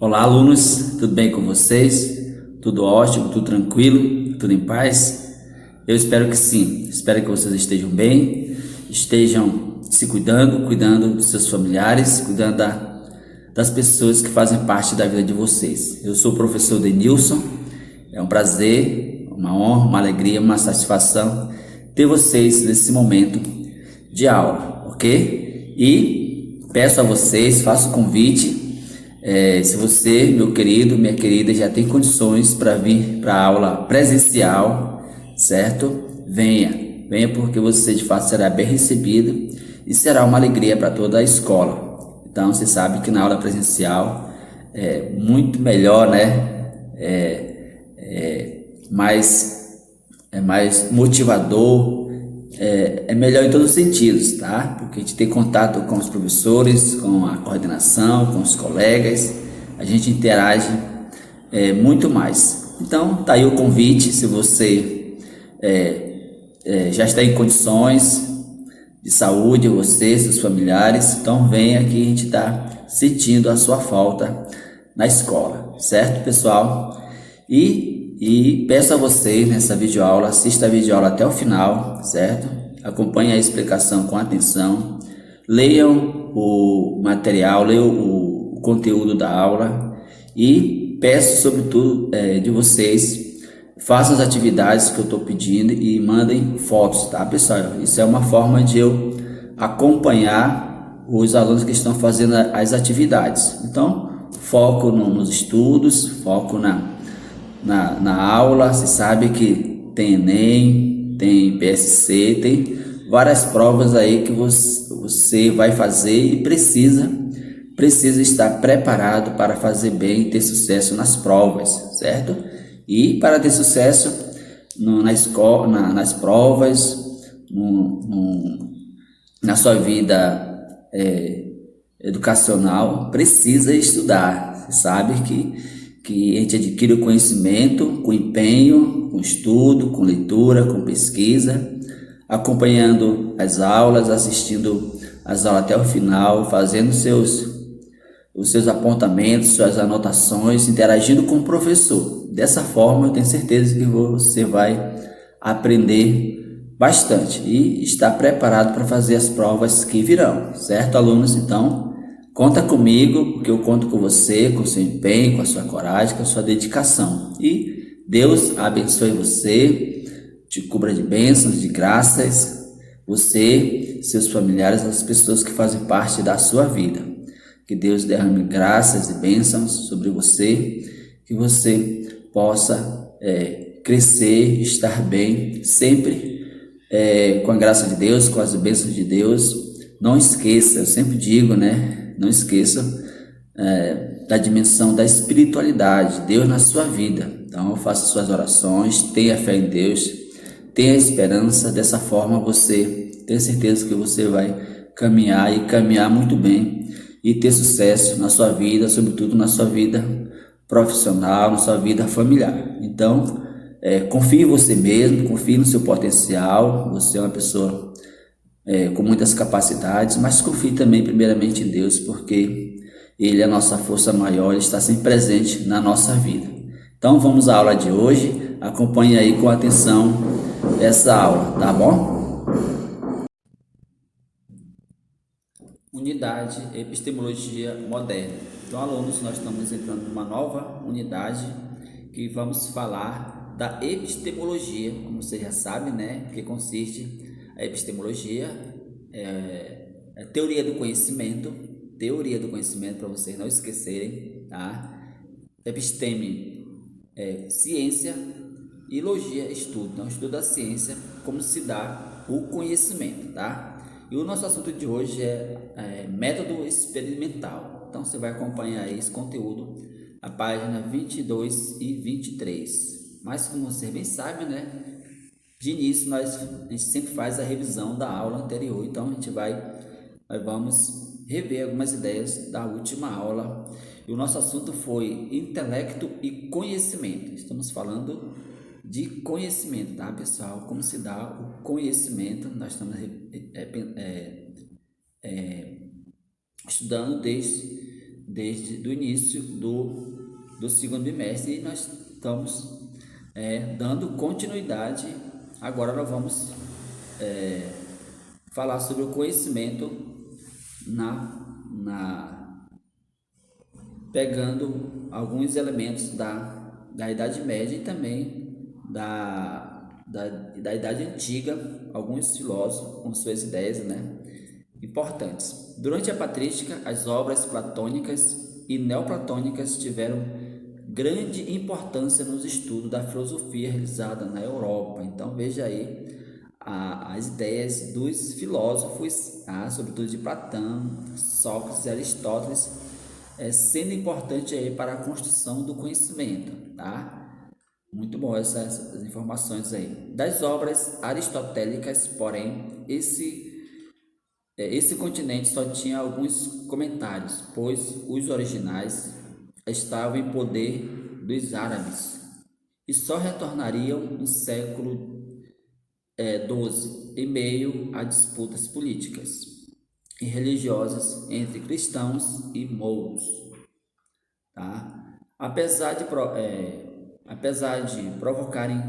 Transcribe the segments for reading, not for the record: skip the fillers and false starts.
Olá, alunos, tudo bem com vocês? Tudo ótimo, tudo tranquilo, tudo em paz? Eu espero que sim, espero que vocês estejam bem, estejam se cuidando dos seus familiares, cuidando das pessoas que fazem parte da vida de vocês. Eu sou o professor Denilson, é um prazer, uma honra, uma alegria, uma satisfação ter vocês nesse momento de aula, ok? E peço a vocês, faço o convite. Se você, meu querido, minha querida, já tem condições para vir para a aula presencial, certo? Venha porque você de fato será bem recebido e será uma alegria para toda a escola. Então, você sabe que na aula presencial é muito melhor, né? Mais, é mais motivador, é melhor em todos os sentidos, tá? Porque a gente tem contato com os professores, com a coordenação, com os colegas, a gente interage muito mais. Então, tá aí o convite, se você já está em condições de saúde, você, seus familiares, então venha que a gente está sentindo a sua falta na escola, certo, pessoal? E peço a vocês nessa videoaula, assista a videoaula até o final, certo? Acompanhe a explicação com atenção, leiam o material, leiam o conteúdo da aula e peço sobretudo de vocês, façam as atividades que eu estou pedindo e mandem fotos, tá, pessoal? Isso é uma forma de eu acompanhar os alunos que estão fazendo as atividades. Então, foco nos estudos, foco na aula. Você sabe que tem Enem, tem PSC, tem várias provas aí que você vai fazer e precisa estar preparado para fazer bem e ter sucesso nas provas, certo? E para ter sucesso na escola, nas provas, na sua vida educacional, precisa estudar. Você sabe que a gente adquire o conhecimento com empenho, com estudo, com leitura, com pesquisa, acompanhando as aulas, assistindo as aulas até o final, fazendo os seus apontamentos, suas anotações, interagindo com o professor. Dessa forma, eu tenho certeza que você vai aprender bastante e estar preparado para fazer as provas que virão, certo, alunos? Então, conta comigo, porque eu conto com você, com o seu empenho, com a sua coragem, com a sua dedicação. E Deus abençoe você, te cubra de bênçãos, de graças, você, seus familiares, as pessoas que fazem parte da sua vida. Que Deus derrame graças e bênçãos sobre você, que você possa crescer, estar bem, sempre com a graça de Deus, com as bênçãos de Deus. Não esqueça, eu sempre digo, né? Não esqueça da dimensão da espiritualidade, Deus na sua vida. Então, faça suas orações, tenha fé em Deus, tenha esperança. Dessa forma, você tem certeza que você vai caminhar e caminhar muito bem e ter sucesso na sua vida, sobretudo na sua vida profissional, na sua vida familiar. Então, confie em você mesmo, confie no seu potencial. Você é uma pessoa com muitas capacidades, mas confie também primeiramente em Deus, porque Ele é a nossa força maior, Ele está sempre presente na nossa vida. Então vamos à aula de hoje, acompanhe aí com atenção essa aula, tá bom? Unidade Epistemologia Moderna. Então, alunos, nós estamos entrando numa nova unidade que vamos falar da epistemologia, como você já sabe, né? Que consiste a epistemologia, teoria do conhecimento para vocês não esquecerem, tá? Episteme ciência e logia estudo. Então, estudo da ciência, como se dá o conhecimento, tá? E o nosso assunto de hoje é método experimental. Então, você vai acompanhar esse conteúdo na página 22 e 23. Mas, como você bem sabe, né? De início, a gente sempre faz a revisão da aula anterior. Então, nós vamos rever algumas ideias da última aula. E o nosso assunto foi intelecto e conhecimento. Estamos falando de conhecimento, tá, pessoal? Como se dá o conhecimento. Nós estamos estudando desde desde o início do segundo bimestre, e nós estamos dando continuidade. Agora nós vamos falar sobre o conhecimento pegando alguns elementos da Idade Média e também da Idade Antiga, alguns filósofos com suas ideias, importantes. Durante a patrística, as obras platônicas e neoplatônicas tiveram grande importância nos estudos da filosofia realizada na Europa. Então veja aí as ideias dos filósofos, sobretudo de Platão, Sócrates e Aristóteles, sendo importante aí para a construção do conhecimento, tá? Muito bom essas informações aí. Das obras aristotélicas, porém, esse continente só tinha alguns comentários, pois os originais estavam em poder dos árabes e só retornariam no século XII, em meio a disputas políticas e religiosas entre cristãos e mouros. Tá? Apesar de provocarem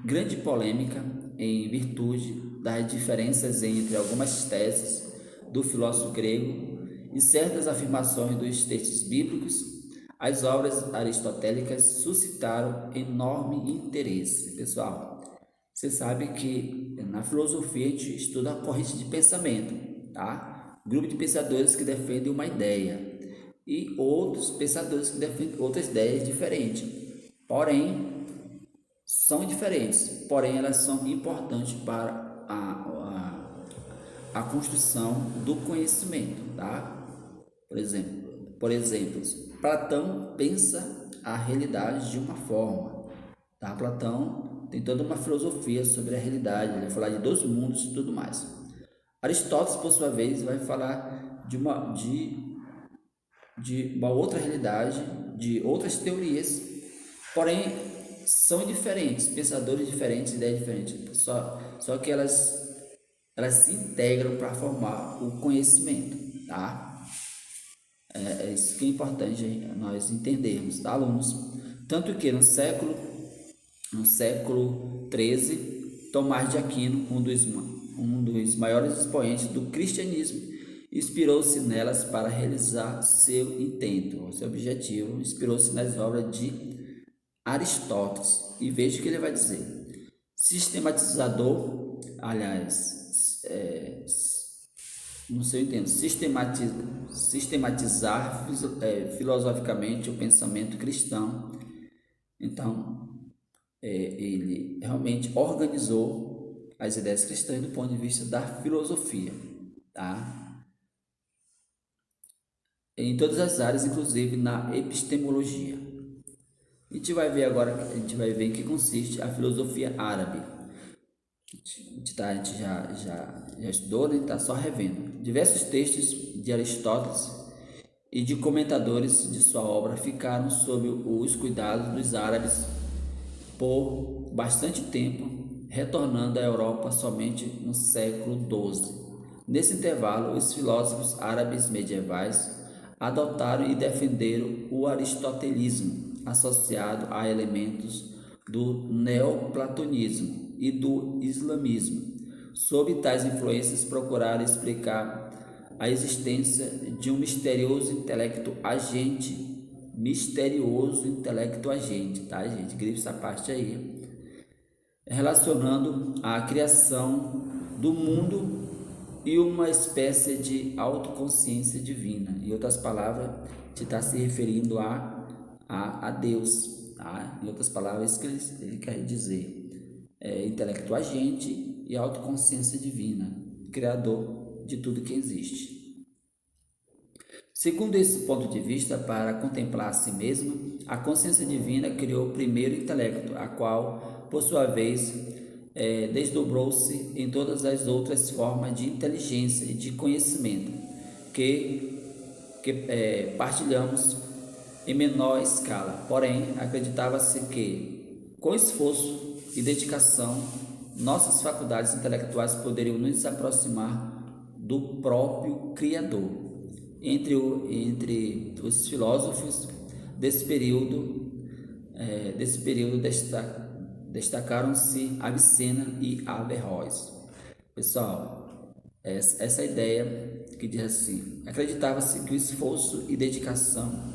grande polêmica em virtude das diferenças entre algumas teses do filósofo grego e certas afirmações dos textos bíblicos, as obras aristotélicas suscitaram enorme interesse. Pessoal, você sabe que na filosofia a gente estuda a corrente de pensamento, tá? Grupo de pensadores que defendem uma ideia e outros pensadores que defendem outras ideias diferentes. Porém, são diferentes, porém elas são importantes para a construção do conhecimento, tá? Por exemplo, Platão pensa a realidade de uma forma, tá? Platão tem toda uma filosofia sobre a realidade, ele vai falar de dois mundos e tudo mais. Aristóteles, por sua vez, vai falar de uma outra realidade, de outras teorias, porém são diferentes, pensadores diferentes, ideias diferentes, só que elas se integram para formar o conhecimento, tá? É isso que é importante nós entendermos, tá, alunos? Tanto que no século XIII, Tomás de Aquino, um dos maiores expoentes do cristianismo, inspirou-se nelas para realizar seu intento, seu objetivo, inspirou-se nas obras de Aristóteles. E veja o que ele vai dizer. Sistematizador, aliás, no seu intento, sistematizar filosoficamente o pensamento cristão. Então, ele realmente organizou as ideias cristãs do ponto de vista da filosofia, tá? Em todas as áreas, inclusive na epistemologia. A gente vai ver agora, a gente vai ver em que consiste a filosofia árabe. A gente já estudou, né? Tá só revendo. Diversos textos de Aristóteles e de comentadores de sua obra ficaram sob os cuidados dos árabes por bastante tempo, retornando à Europa somente no século XII. Nesse intervalo, os filósofos árabes medievais adotaram e defenderam o aristotelismo, associado a elementos do neoplatonismo e do islamismo. Sob tais influências, procuraram explicar a existência de um misterioso intelecto agente, tá, gente? Grife essa parte aí. Relacionando a criação do mundo e uma espécie de autoconsciência divina. Em outras palavras, a gente está se referindo a Deus, tá? Em outras palavras, que ele quer dizer intelecto agente e autoconsciência divina, criador de tudo que existe. Segundo esse ponto de vista, para contemplar a si mesmo, a consciência divina criou o primeiro intelecto, a qual, por sua vez, desdobrou-se em todas as outras formas de inteligência e de conhecimento que partilhamos em menor escala. Porém, acreditava-se que, com esforço e dedicação, nossas faculdades intelectuais poderiam nos aproximar do próprio Criador. entre os filósofos desse período, destacaram-se Avicena e Averroes. Pessoal, essa ideia que diz assim: acreditava-se que com esforço e dedicação,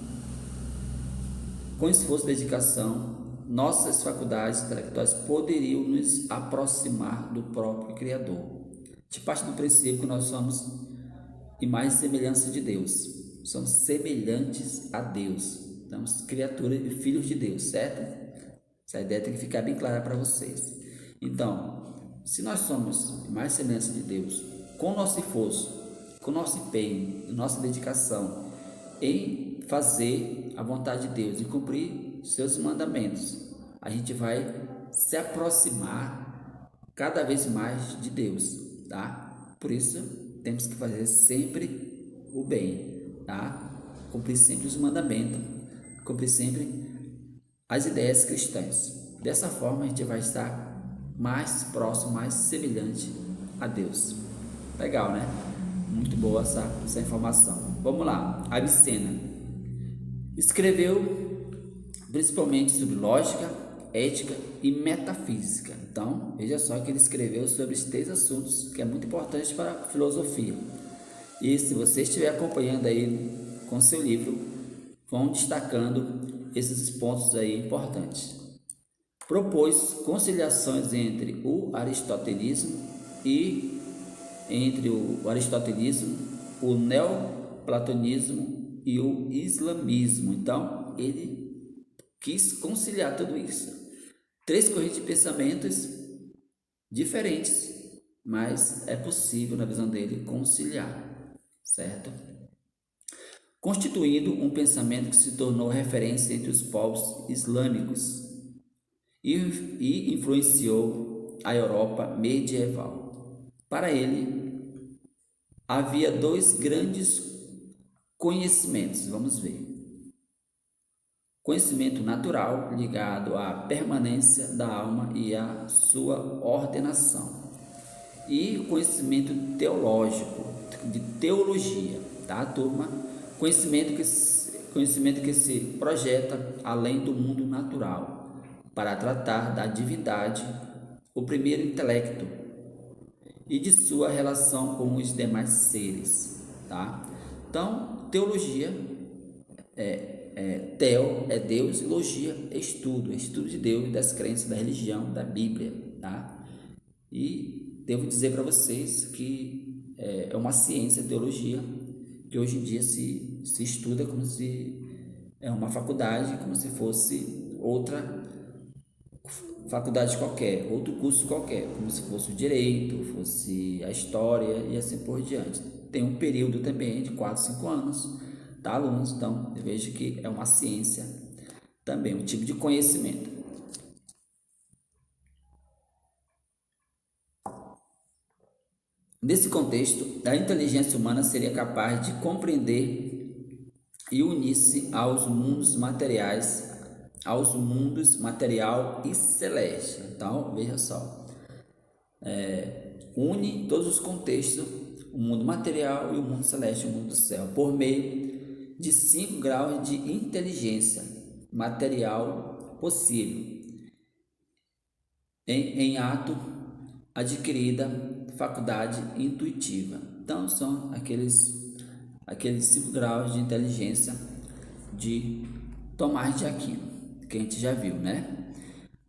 nossas faculdades intelectuais poderiam nos aproximar do próprio Criador. De parte do princípio que nós somos imagem e semelhança de Deus, somos semelhantes a Deus, somos criaturas e filhos de Deus, certo? Essa ideia tem que ficar bem clara para vocês. Então, se nós somos mais semelhança de Deus, com nosso esforço, com nosso empenho, nossa dedicação em fazer a vontade de Deus e cumprir seus mandamentos, a gente vai se aproximar cada vez mais de Deus, tá? Por isso, temos que fazer sempre o bem, tá? Cumprir sempre os mandamentos, cumprir sempre as ideias cristãs. Dessa forma, a gente vai estar mais próximo, mais semelhante a Deus. Legal, né? Muito boa essa informação. Vamos lá. Avicena escreveu principalmente sobre lógica, ética e metafísica. Então, veja só que ele escreveu sobre esses 3 assuntos que é muito importante para a filosofia. E se você estiver acompanhando aí com seu livro, vão destacando esses pontos aí importantes. Propôs conciliações entre o aristotelismo, o neoplatonismo e o islamismo. Então, ele quis conciliar tudo isso. 3 correntes de pensamentos diferentes, mas é possível, na visão dele, conciliar, certo? Constituindo um pensamento que se tornou referência entre os povos islâmicos e influenciou a Europa medieval. Para ele, havia 2 grandes conhecimentos, vamos ver. Conhecimento natural, ligado à permanência da alma e à sua ordenação. E conhecimento teológico, de teologia, tá, turma? Conhecimento que se projeta além do mundo natural, para tratar da divindade, o primeiro intelecto, e de sua relação com os demais seres, tá? Então, teologia teo é Deus, e logia é estudo de Deus, das crenças, da religião, da Bíblia, tá? E devo dizer para vocês que é uma ciência, a teologia, que hoje em dia se estuda como se é uma faculdade, como se fosse outra faculdade qualquer, outro curso qualquer, como se fosse o direito, fosse a história e assim por diante. Tem um período também de 4, 5 anos, tá, alunos? Então, eu vejo que é uma ciência também, um tipo de conhecimento. Nesse contexto, a inteligência humana seria capaz de compreender e unir-se aos mundos material e celeste. Então, veja só, une todos os contextos, o mundo material e o mundo celeste, o mundo do céu, por meio de 5 graus de inteligência material possível, em ato adquirida faculdade intuitiva. Então, são aqueles 5 graus de inteligência de Tomás de Aquino, que a gente já viu, né?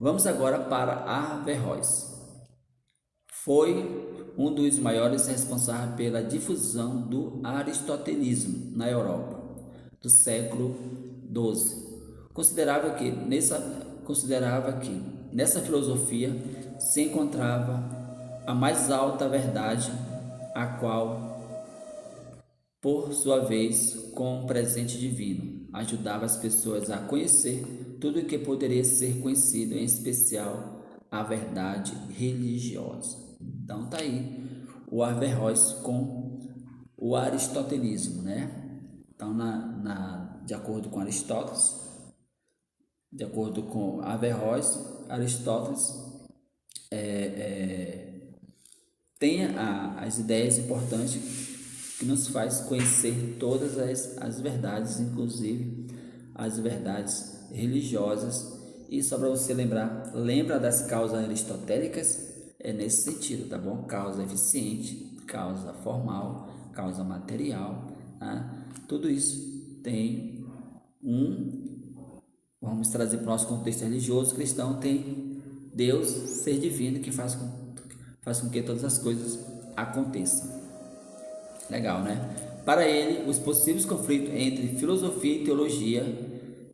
Vamos agora para Averroes. Foi um dos maiores responsáveis pela difusão do aristotelismo na Europa do século XII. Considerava que nessa filosofia se encontrava a mais alta verdade, a qual, por sua vez, com um presente divino, ajudava as pessoas a conhecer tudo o que poderia ser conhecido, em especial a verdade religiosa. Então tá aí o Averroes com o aristotelismo, né? Então, de acordo com Aristóteles, de acordo com Averroes, Aristóteles tem as ideias importantes que nos faz conhecer todas as verdades, inclusive as verdades religiosas. E só para você lembrar, lembra das causas aristotélicas? É nesse sentido, tá bom? Causa eficiente, causa formal, causa material, tá? Tudo isso tem vamos trazer para o nosso contexto religioso cristão, tem Deus, ser divino, que faz com que todas as coisas aconteçam. Legal, né? Para ele, os possíveis conflitos entre filosofia e teologia,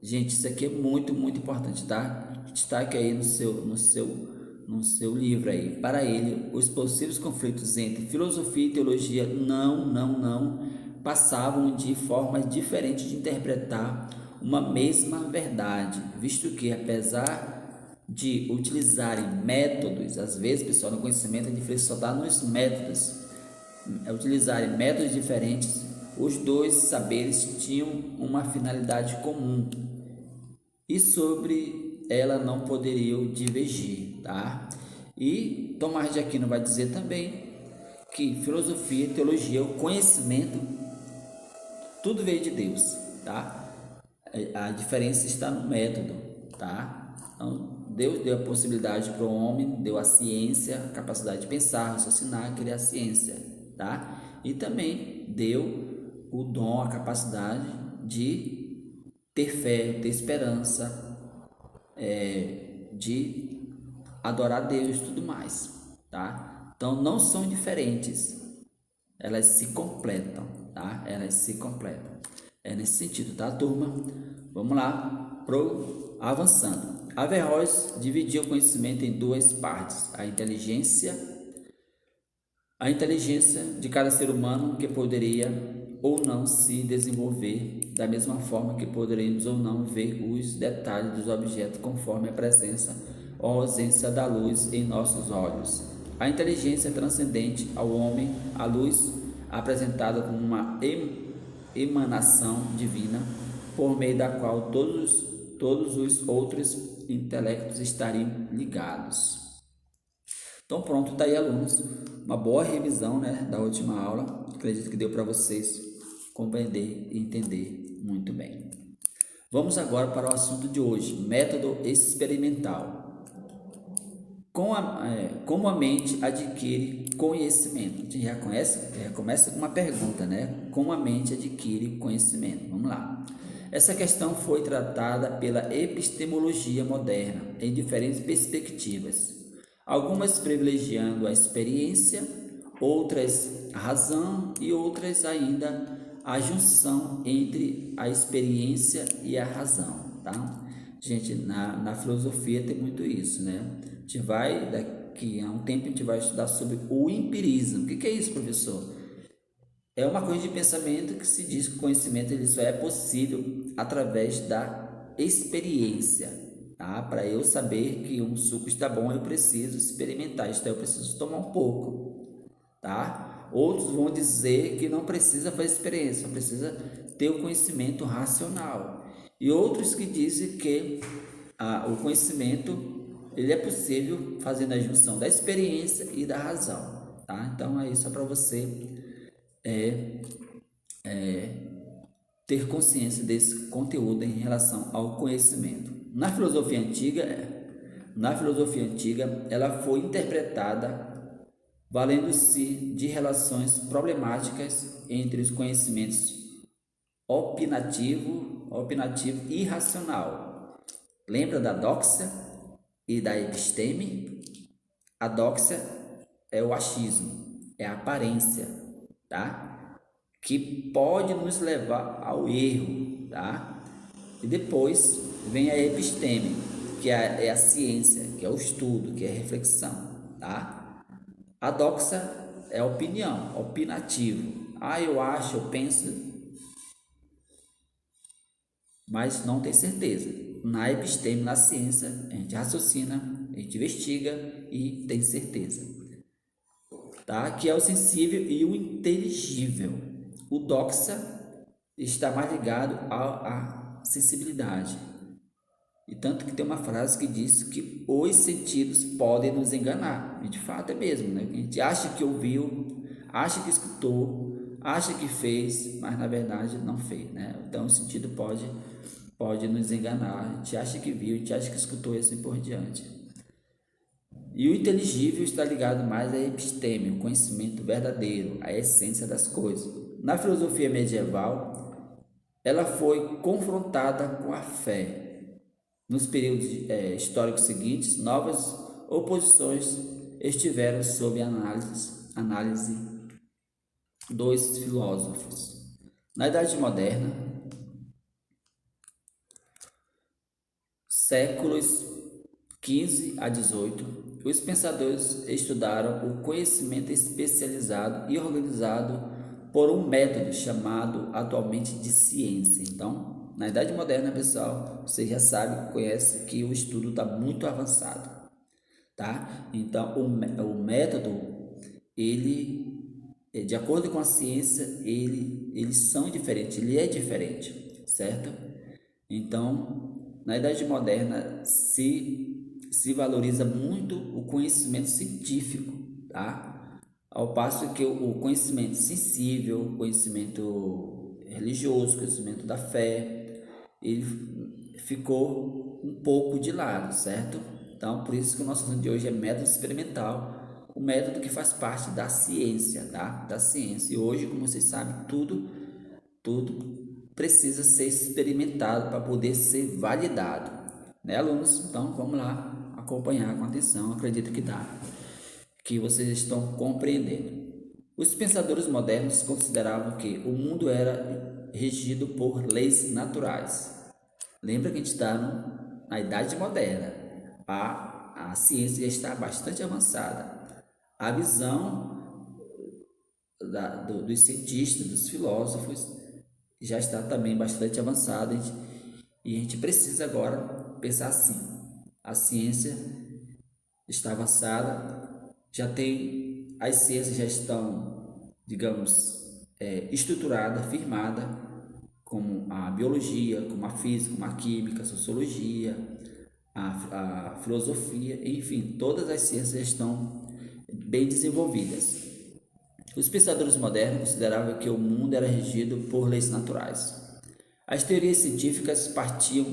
gente, isso aqui é muito, muito importante, tá? Destaque aí no seu livro aí. Para ele, os possíveis conflitos entre filosofia e teologia não passavam de formas diferentes de interpretar uma mesma verdade, visto que, apesar de utilizarem métodos, às vezes, pessoal, no conhecimento a diferença só está nos métodos, utilizarem métodos diferentes, os dois saberes tinham uma finalidade comum e sobre ela não poderiam divergir, tá? E Tomás de Aquino vai dizer também que filosofia, teologia, o conhecimento, tudo veio de Deus, tá? A diferença está no método, tá? Então, Deus deu a possibilidade para o homem, deu a ciência, a capacidade de pensar, raciocinar, criar ciência, tá? E também deu o dom, a capacidade de ter fé, ter esperança, de adorar Deus e tudo mais, tá? Então, não são diferentes, elas se completam, tá? Elas se completam. É nesse sentido, tá, turma? Vamos lá, avançando. Averroes dividiu o conhecimento em duas partes: a inteligência de cada ser humano, que poderia ou não se desenvolver da mesma forma que poderíamos ou não ver os detalhes dos objetos conforme a presença ou ausência da luz em nossos olhos. A inteligência transcendente ao homem, a luz apresentada como uma emanação divina, por meio da qual todos os outros intelectos estariam ligados. Então pronto, tá aí, alunos, uma boa revisão, né, da última aula. Acredito que deu para vocês compreender e entender muito bem. Vamos agora para o assunto de hoje: método experimental. Como a mente adquire conhecimento? A gente já começa com uma pergunta, né? Como a mente adquire conhecimento? Vamos lá. Essa questão foi tratada pela epistemologia moderna em diferentes perspectivas, algumas privilegiando a experiência, outras a razão e outras ainda a junção entre a experiência e a razão, tá? Gente, na filosofia tem muito isso, né? A gente vai, daqui a um tempo, a gente vai estudar sobre o empirismo. O que é isso, professor? É uma coisa de pensamento que se diz que o conhecimento ele só é possível através da experiência, tá? Para eu saber que um suco está bom, eu preciso experimentar, isto é, eu preciso tomar um pouco, tá? Outros vão dizer que não precisa fazer experiência, precisa ter o conhecimento racional. E outros que dizem que o conhecimento ele é possível fazendo a junção da experiência e da razão, tá? Então é isso para você ter consciência desse conteúdo em relação ao conhecimento. Na filosofia antiga, ela foi interpretada valendo-se de relações problemáticas entre os conhecimentos opinativo e racional. Lembra da doxa e da episteme? A doxa é o achismo, é a aparência, tá? Que pode nos levar ao erro, tá? E depois vem a episteme, que é a ciência, que é o estudo, que é a reflexão, tá? A doxa é a opinião, opinativo. Eu acho, eu penso, mas não tem certeza. Na episteme, na ciência, a gente raciocina, a gente investiga e tem certeza, tá? Que é o sensível e o inteligível. O doxa está mais ligado à sensibilidade. E tanto que tem uma frase que diz que os sentidos podem nos enganar. E de fato é mesmo, né? A gente acha que ouviu, acha que escutou, acha que fez, mas na verdade não fez, né? Então o sentido pode nos enganar. A gente acha que viu, a gente acha que escutou e assim por diante. E o inteligível está ligado mais à episteme, o conhecimento verdadeiro, a essência das coisas. Na filosofia medieval, ela foi confrontada com a fé. Nos períodos históricos seguintes, novas oposições estiveram sob análise dos filósofos. Na Idade Moderna, séculos 15 a 18, os pensadores estudaram o conhecimento especializado e organizado por um método chamado atualmente de ciência. Então, na Idade Moderna, pessoal, você já sabe, conhece que o estudo está muito avançado, tá? Então, o método, ele, de acordo com a ciência, eles são diferentes, ele é diferente, certo? Então, na Idade Moderna se valoriza muito o conhecimento científico, tá? Ao passo que o conhecimento sensível, o conhecimento religioso, o conhecimento da fé, ele ficou um pouco de lado, certo? Então, por isso que o nosso assunto de hoje é método experimental, o método que faz parte da ciência, tá? Da ciência. E hoje, como vocês sabem, tudo precisa ser experimentado para poder ser validado, né, alunos? Então vamos lá acompanhar com atenção, acredito que vocês estão compreendendo. Os pensadores modernos consideravam que o mundo era regido por leis naturais. Lembra que a gente está na Idade Moderna, a ciência já está bastante avançada. A visão dos cientistas, dos filósofos, já está também bastante avançada e a gente precisa agora pensar assim: a ciência está avançada, já tem, as ciências já estão, digamos, estruturada, firmada, como a biologia, como a física, como a química, a sociologia, a filosofia, enfim, todas as ciências estão bem desenvolvidas. Os pensadores modernos consideravam que o mundo era regido por leis naturais. As teorias científicas partiam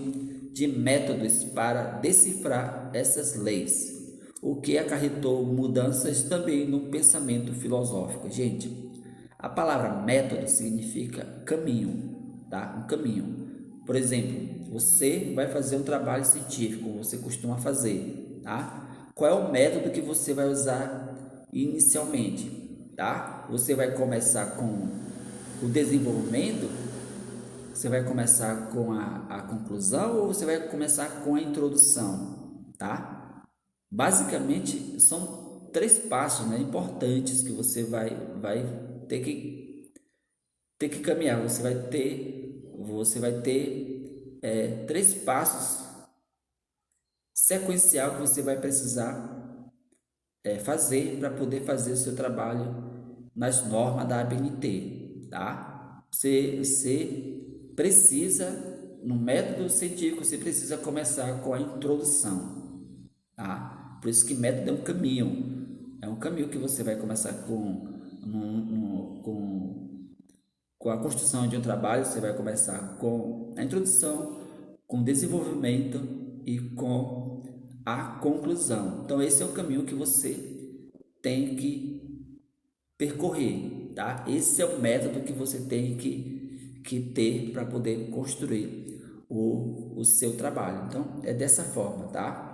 de métodos para decifrar essas leis, o que acarretou mudanças também no pensamento filosófico. Gente, a palavra método significa caminho, tá? Um caminho. Por exemplo, você vai fazer um trabalho científico, você costuma fazer, tá? Qual é o método que você vai usar inicialmente? Tá? Você vai começar com o desenvolvimento, você vai começar com a conclusão ou você vai começar com a introdução, tá? Basicamente são 3 passos, né, importantes que você vai ter que caminhar. Você vai ter 3 passos sequencial que você vai precisar fazer para poder fazer o seu trabalho nas normas da ABNT, tá? Você precisa, no método científico, você precisa começar com a introdução, tá? Por isso que método é um caminho que você vai começar com a construção de um trabalho, você vai começar com a introdução, com o desenvolvimento e com a conclusão. Então esse é o caminho que você tem que percorrer, tá? Esse é o método que você tem que ter para poder construir o seu trabalho. Então é dessa forma, tá?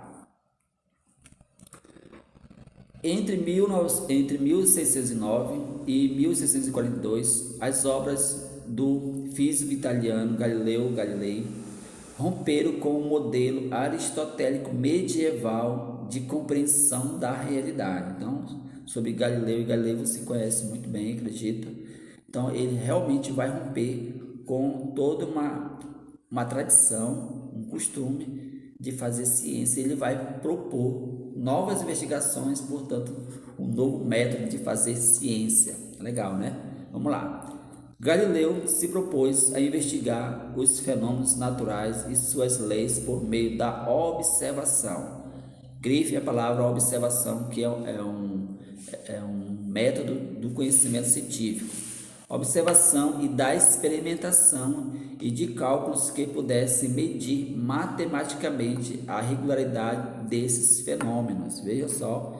Entre 1609 e 1642, as obras do físico italiano Galileu Galilei romperam com o modelo aristotélico medieval de compreensão da realidade. Então, sobre Galileu e Galilei você conhece muito bem, acredito. Então, ele realmente vai romper com toda uma tradição, um costume de fazer ciência. Ele vai propor novas investigações, portanto, um novo método de fazer ciência. Legal, né? Vamos lá. Galileu se propôs a investigar os fenômenos naturais e suas leis por meio da observação. Grife a palavra observação, que é um método do conhecimento científico. observação e da experimentação e de cálculos que pudessem medir matematicamente a regularidade desses fenômenos. Veja só,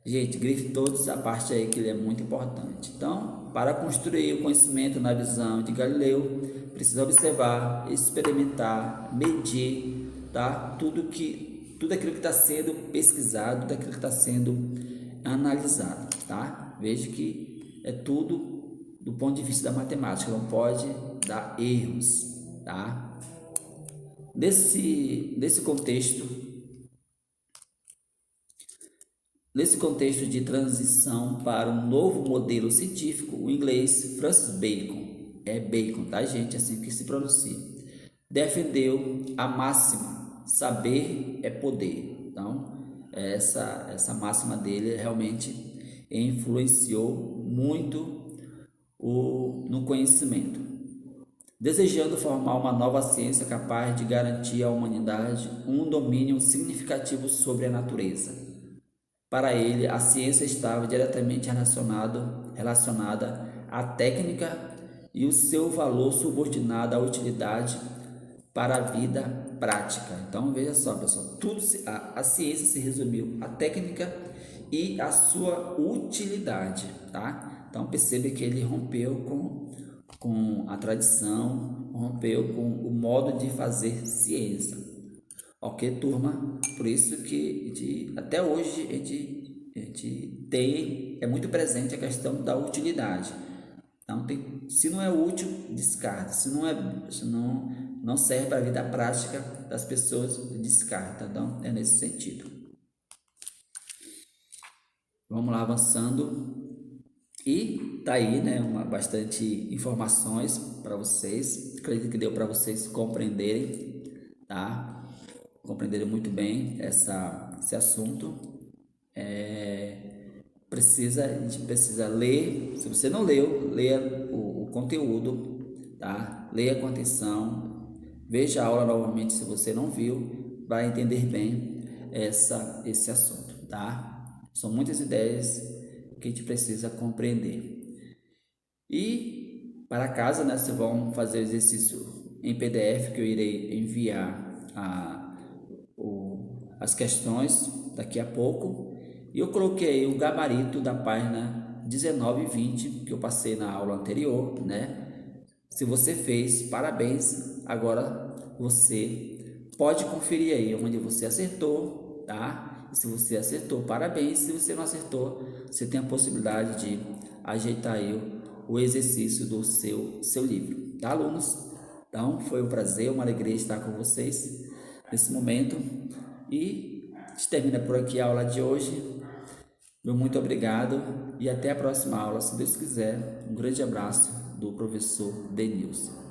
gente, grife todos a parte aí que ele é muito importante. Então, para construir o conhecimento na visão de Galileu, precisa observar, experimentar, medir, tá? Tudo aquilo que está sendo pesquisado, tudo aquilo que está sendo analisado, tá? Veja que é tudo do ponto de vista da matemática, não pode dar erros, tá? Nesse contexto de transição para um novo modelo científico, o inglês Francis Bacon, é Bacon, tá, gente? Assim que se pronuncia, defendeu a máxima: saber é poder. Então, essa máxima dele realmente influenciou muito no conhecimento, desejando formar uma nova ciência capaz de garantir à humanidade um domínio significativo sobre a natureza. Para ele, a ciência estava diretamente relacionada à técnica e o seu valor subordinado à utilidade para a vida prática. Então, veja só, pessoal, a ciência se resumiu à técnica e à sua utilidade, tá? Então, percebe que ele rompeu com a tradição, rompeu com o modo de fazer ciência. Ok, turma? Por isso que até hoje a gente é muito presente a questão da utilidade. Então, se não é útil, descarta. Se não serve para a vida prática das pessoas, descarta. Então, é nesse sentido. Vamos lá, avançando. E tá aí, né, bastante informações para vocês. Acredito que deu para vocês compreenderem, tá? Compreenderem muito bem esse assunto. A gente precisa ler. Se você não leu, leia o conteúdo, tá? Leia com atenção. Veja a aula novamente se você não viu, vai entender bem esse assunto, tá? São muitas ideias que a gente precisa compreender. E para casa, né, vocês vão fazer o exercício em PDF que eu irei enviar as questões daqui a pouco. E eu coloquei o gabarito da página 19 e 20 que eu passei na aula anterior, né? Se você fez, parabéns. Agora você pode conferir aí onde você acertou, tá? Se você acertou, parabéns. Se você não acertou, você tem a possibilidade de ajeitar aí o exercício do seu livro, tá, alunos? Então, foi um prazer, uma alegria estar com vocês nesse momento. E a gente termina por aqui a aula de hoje. Meu muito obrigado e até a próxima aula, se Deus quiser. Um grande abraço do professor Denilson.